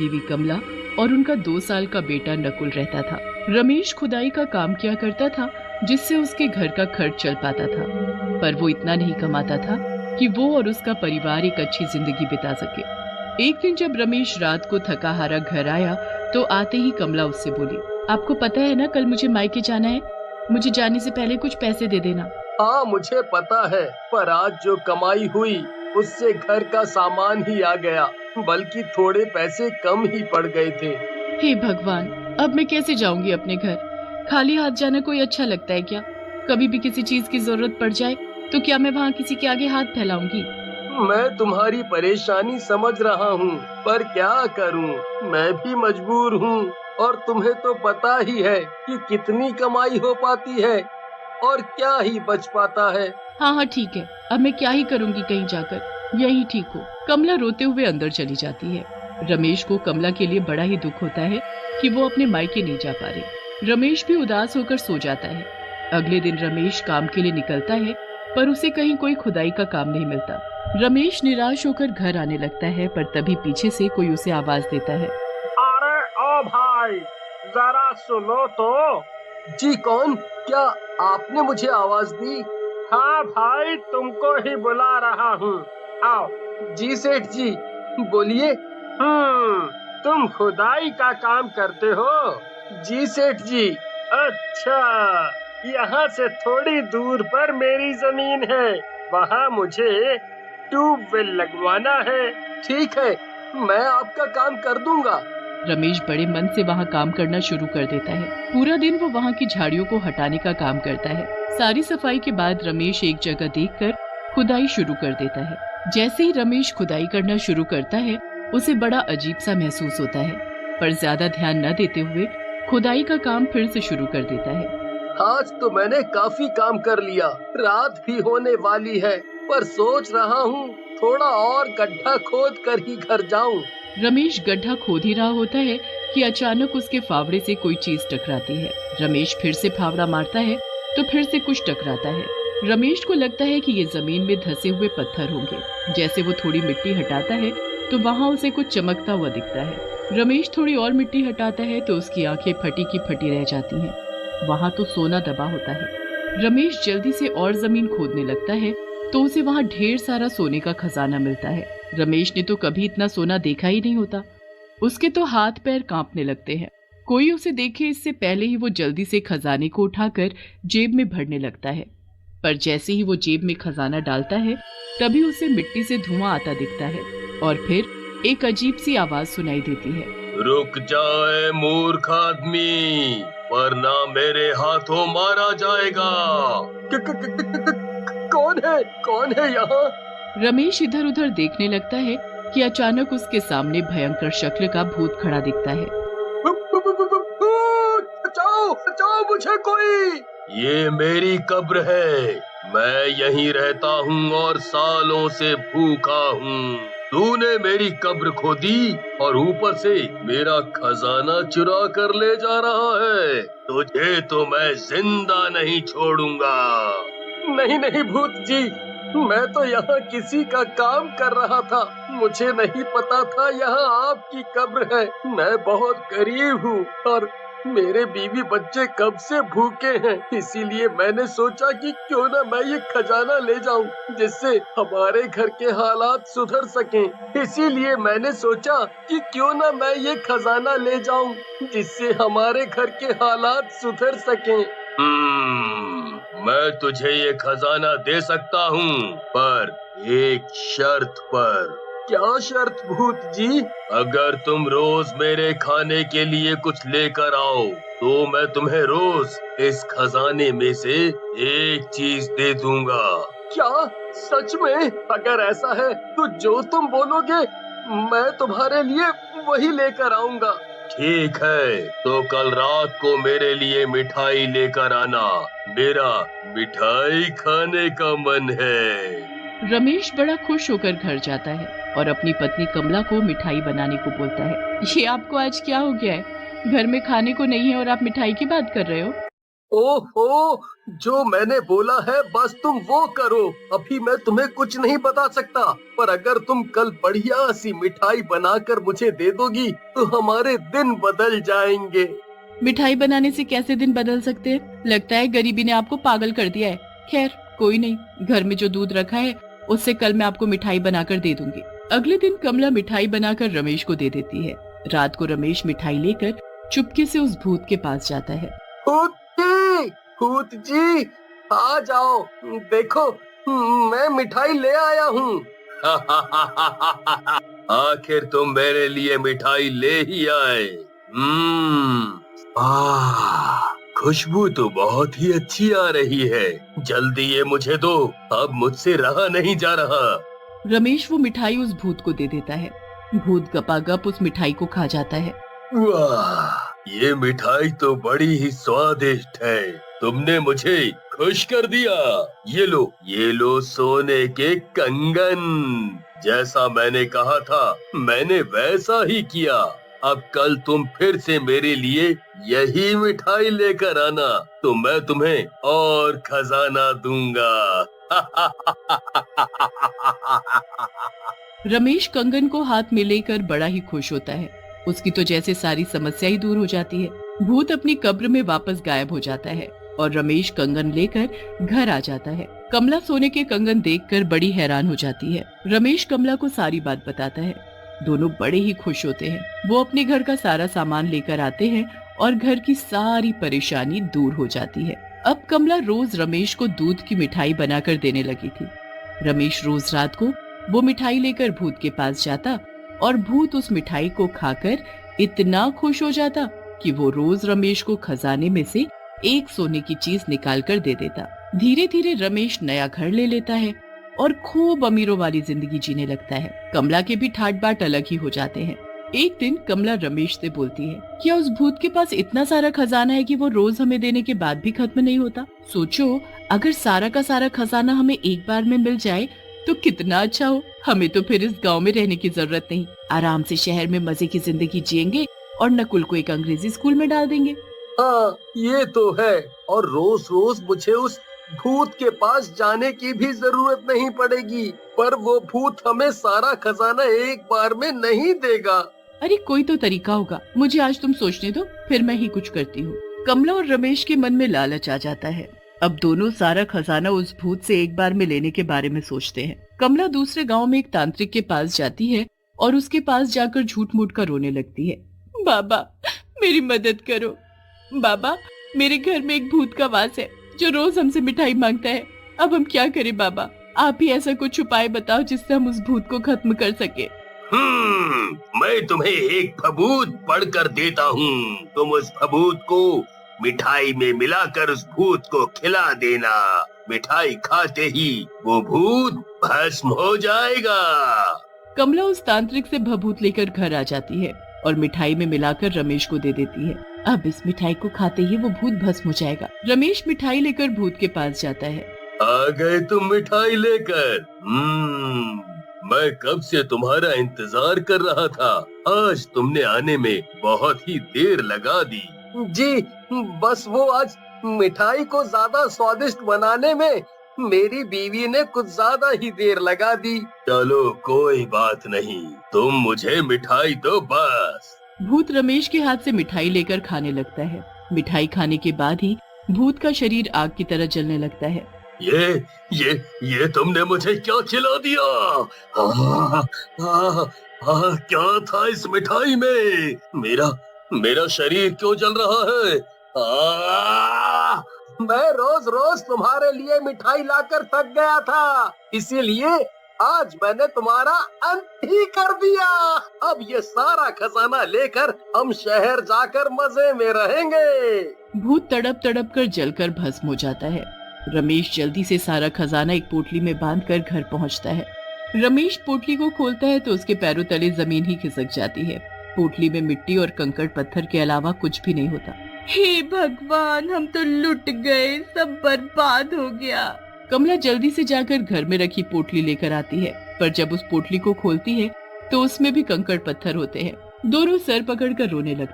बीवी कमला और उनका 2 साल का बेटा नकुल रहता था। रमेश खुदाई का काम किया करता था, जिससे उसके घर का खर्च चल पाता था, पर वो इतना नहीं कमाता था कि वो और उसका परिवार एक अच्छी जिंदगी बिता सके। एक दिन जब रमेश रात को थका हारा घर आया तो आते ही कमला उससे बोली, आपको पता है ना, कल मुझे मायके जाना है, मुझे जाने से पहले कुछ पैसे दे देना। हाँ मुझे पता है, पर आज जो कमाई हुई उससे घर का सामान ही आ गया, बल्कि थोड़े पैसे कम ही पड़ गए थे। हे भगवान, अब मैं कैसे जाऊंगी अपने घर? खाली हाथ जाना कोई अच्छा लगता है क्या? कभी भी किसी चीज की जरूरत पड़ जाए तो क्या मैं वहाँ किसी के आगे हाथ फैलाऊंगी? मैं तुम्हारी परेशानी समझ रहा हूँ, पर क्या करूँ, मैं भी मजबूर हूँ। और तुम्हें तो पता ही है कि कितनी कमाई हो पाती है और क्या ही बच पाता है। हाँ ठीक है, अब मैं क्या ही करूंगी कहीं जाकर, यही ठीक हो। कमला रोते हुए अंदर चली जाती है। रमेश को कमला के लिए बड़ा ही दुख होता है कि वो अपने मायके नहीं जा पा रही। रमेश भी उदास होकर सो जाता है। अगले दिन रमेश काम के लिए निकलता है, पर उसे कहीं कोई खुदाई का काम नहीं मिलता। रमेश निराश होकर घर आने लगता है, पर तभी पीछे से कोई उसे आवाज देता है, अरे ओ भाई, जरा सुनो तो। जी कौन? क्या आपने मुझे आवाज दी? हाँ भाई, तुमको ही बुला रहा हूँ, आओ। जी सेठ जी, बोलिए। तुम खुदाई का काम करते हो? जी सेठ जी। अच्छा, यहाँ से थोड़ी दूर पर मेरी जमीन है, वहाँ मुझे ट्यूबवेल लगवाना है। ठीक है, मैं आपका काम कर दूंगा। रमेश बड़े मन से वहाँ काम करना शुरू कर देता है। पूरा दिन वो वहाँ की झाड़ियों को हटाने का काम करता है। सारी सफाई के बाद रमेश एक जगह देखकर खुदाई शुरू कर देता है। जैसे ही रमेश खुदाई करना शुरू करता है, उसे बड़ा अजीब सा महसूस होता है, पर ज्यादा ध्यान न देते हुए खुदाई का काम फिर से शुरू कर देता है। आज तो मैंने काफी काम कर लिया, रात भी होने वाली है, पर सोच रहा हूँ थोड़ा और गड्ढा खोद कर ही घर जाऊं। रमेश गड्ढा खोद ही रहा होता है कि अचानक उसके फावड़े से कोई चीज टकराती है। रमेश फिर से फावड़ा मारता है तो फिर से कुछ टकराता है। रमेश को लगता है कि ये जमीन में धंसे हुए पत्थर होंगे। जैसे वो थोड़ी मिट्टी हटाता है तो वहाँ उसे कुछ चमकता हुआ दिखता है। रमेश थोड़ी और मिट्टी हटाता है तो उसकी आंखें फटी की फटी रह जाती हैं। वहाँ तो सोना दबा होता है। रमेश जल्दी से और जमीन खोदने लगता है तो उसे वहाँ ढेर सारा सोने का खजाना मिलता है। रमेश ने तो कभी इतना सोना देखा ही नहीं होता। उसके तो हाथ पैर कांपने लगते हैं। कोई उसे देखे इससे पहले ही वो जल्दी से खजाने को उठाकर जेब में भरने लगता है, पर जैसे ही वो जेब में खजाना डालता है तभी उसे मिट्टी से धुआं आता दिखता है और फिर एक अजीब सी आवाज सुनाई देती है, रुक जाए मूर्ख आदमी, वरना मेरे हाथों मारा जाएगा। कौन है यहाँ? रमेश इधर उधर देखने लगता है कि अचानक उसके सामने भयंकर शक्ल का भूत खड़ा दिखता है। बचाओ मुझे कोई! ये मेरी कब्र है, मैं यहीं रहता हूँ और सालों से भूखा हूँ। तूने मेरी कब्र खोदी और ऊपर से मेरा खजाना चुरा कर ले जा रहा है। तुझे तो मैं जिंदा नहीं छोड़ूंगा। नहीं भूत जी, मैं तो यहाँ किसी का काम कर रहा था, मुझे नहीं पता था यहाँ आपकी कब्र है। मैं बहुत गरीब हूँ और मेरे बीवी बच्चे कब से भूखे हैं, इसीलिए मैंने सोचा कि क्यों ना मैं ये खजाना ले जाऊं, जिससे हमारे घर के हालात सुधर सकें। इसीलिए मैंने सोचा कि क्यों ना मैं ये खजाना ले जाऊं, जिससे हमारे घर के हालात सुधर सकें। मैं तुझे ये खजाना दे सकता हूँ, पर एक शर्त पर। क्या शर्त भूत जी? अगर तुम रोज मेरे खाने के लिए कुछ लेकर आओ तो मैं तुम्हें रोज इस खजाने में से एक चीज दे दूंगा। क्या सच में? अगर ऐसा है तो जो तुम बोलोगे मैं तुम्हारे लिए वही लेकर आऊंगा। ठीक है, तो कल रात को मेरे लिए मिठाई लेकर आना, मेरा मिठाई खाने का मन है। रमेश बड़ा खुश होकर घर जाता है और अपनी पत्नी कमला को मिठाई बनाने को बोलता है। ये आपको आज क्या हो गया है? घर में खाने को नहीं है और आप मिठाई की बात कर रहे हो? ओहो, जो मैंने बोला है बस तुम वो करो। अभी मैं तुम्हें कुछ नहीं बता सकता, पर अगर तुम कल बढ़िया सी मिठाई बनाकर मुझे दे दोगी तो हमारे दिन बदल जाएंगे। मिठाई बनाने से कैसे दिन बदल सकते हैं? लगता है गरीबी ने आपको पागल कर दिया है। खैर कोई नहीं, घर में जो दूध रखा है उससे कल मैं आपको मिठाई बनाकर दे दूंगी। अगले दिन कमला मिठाई बनाकर रमेश को दे देती है। रात को रमेश मिठाई लेकर चुपके से उस भूत के पास जाता है। भूत जी आ जाओ, देखो मैं मिठाई ले आया हूँ। आखिर तुम मेरे लिए मिठाई ले ही आए। खुशबू तो बहुत ही अच्छी आ रही है। जल्दी ये मुझे दो, अब मुझसे रहा नहीं जा रहा। रमेश वो मिठाई उस भूत को दे देता है। भूत गपागप उस मिठाई को खा जाता है। वाह, ये मिठाई तो बड़ी ही स्वादिष्ट है। तुमने मुझे खुश कर दिया। ये लो सोने के कंगन। जैसा मैंने कहा था मैंने वैसा ही किया। अब कल तुम फिर से मेरे लिए यही मिठाई लेकर आना तो मैं तुम्हें और खजाना दूंगा। रमेश कंगन को हाथ में लेकर बड़ा ही खुश होता है। उसकी तो जैसे सारी समस्या ही दूर हो जाती है। भूत अपनी कब्र में वापस गायब हो जाता है और रमेश कंगन लेकर घर आ जाता है। कमला सोने के कंगन देखकर बड़ी हैरान हो जाती है। रमेश कमला को सारी बात बताता है। दोनों बड़े ही खुश होते हैं। वो अपने घर का सारा सामान लेकर आते हैं और घर की सारी परेशानी दूर हो जाती है। अब कमला रोज रमेश को दूध की मिठाई बनाकर देने लगी थी। रमेश रोज रात को वो मिठाई लेकर भूत के पास जाता और भूत उस मिठाई को खाकर इतना खुश हो जाता कि वो रोज रमेश को खजाने में से एक सोने की चीज निकाल कर दे देता। धीरे धीरे रमेश नया घर ले लेता है और खूब अमीरों वाली जिंदगी जीने लगता है। कमला के भी ठाट बाट अलग ही हो जाते हैं। एक दिन कमला रमेश से बोलती है, क्या उस भूत के पास इतना सारा खजाना है कि वो रोज हमें देने के बाद भी खत्म नहीं होता? सोचो, अगर सारा का सारा खजाना हमें एक बार में मिल जाए तो कितना अच्छा हो। हमें तो फिर इस गांव में रहने की जरूरत नहीं, आराम से शहर में मजे की जिंदगी जिएंगे और नकुल को एक अंग्रेजी स्कूल में डाल देंगे। हाँ, ये तो है। और रोज रोज मुझे उस भूत के पास जाने की भी जरूरत नहीं पड़ेगी। पर वो भूत हमें सारा खजाना एक बार में नहीं देगा। अरे कोई तो तरीका होगा, मुझे आज तुम सोचने दो, फिर मैं ही कुछ करती हूँ। कमला और रमेश के मन में लालच आ जाता है। अब दोनों सारा खजाना उस भूत से एक बार में लेने के बारे में सोचते हैं। कमला दूसरे गांव में एक तांत्रिक के पास जाती है और उसके पास जाकर झूठ मूठ कर रोने लगती है। बाबा मेरी मदद करो। बाबा, मेरे घर में एक भूत का वास है जो रोज हमसे मिठाई मांगता है। अब हम क्या करें बाबा? आप ही ऐसा कुछ उपाय बताओ जिससे हम उस भूत को खत्म कर सके। मैं तुम्हें एक फबूत पढ़कर देता हूँ। तुम उस फबूत को मिठाई में मिलाकर उस भूत को खिला देना। मिठाई खाते ही वो भूत भस्म हो जाएगा। कमला उस तांत्रिक से भभूत लेकर घर आ जाती है और मिठाई में मिलाकर रमेश को दे देती है। अब इस मिठाई को खाते ही वो भूत भस्म हो जाएगा। रमेश मिठाई लेकर भूत के पास जाता है। आ गए तुम मिठाई लेकर। मैं कब से तुम्हारा इंतजार कर रहा था। आज तुमने आने में बहुत ही देर लगा दी। जी, बस वो आज मिठाई को ज्यादा स्वादिष्ट बनाने में मेरी बीवी ने कुछ ज्यादा ही देर लगा दी। चलो कोई बात नहीं, तुम मुझे मिठाई दो बस। भूत रमेश के हाथ से मिठाई लेकर खाने लगता है। मिठाई खाने के बाद ही भूत का शरीर आग की तरह जलने लगता है। ये तुमने मुझे क्या खिला दिया? क्या था इस मिठाई में? मेरा शरीर क्यों जल रहा है? मैं रोज रोज तुम्हारे लिए मिठाई लाकर थक गया था, इसीलिए आज मैंने तुम्हारा अंत ही कर दिया। अब ये सारा खजाना लेकर हम शहर जाकर मजे में रहेंगे। भूत तड़प तड़प कर जलकर भस्म हो जाता है। रमेश जल्दी से सारा खजाना एक पोटली में बांधकर घर पहुंचता है। रमेश पोटली को खोलता है तो उसके पैरों तले जमीन ही खिसक जाती है। पोटली में मिट्टी और कंकड़ पत्थर के अलावा कुछ भी नहीं होता। हे भगवान, हम तो लुट गए, सब बर्बाद हो गया। कमला जल्दी से जाकर घर में रखी पोटली लेकर आती है, पर जब उस पोटली को खोलती है तो उसमें भी कंकड़ पत्थर होते हैं। दोनों सर पकड़कर रोने लगते हैं।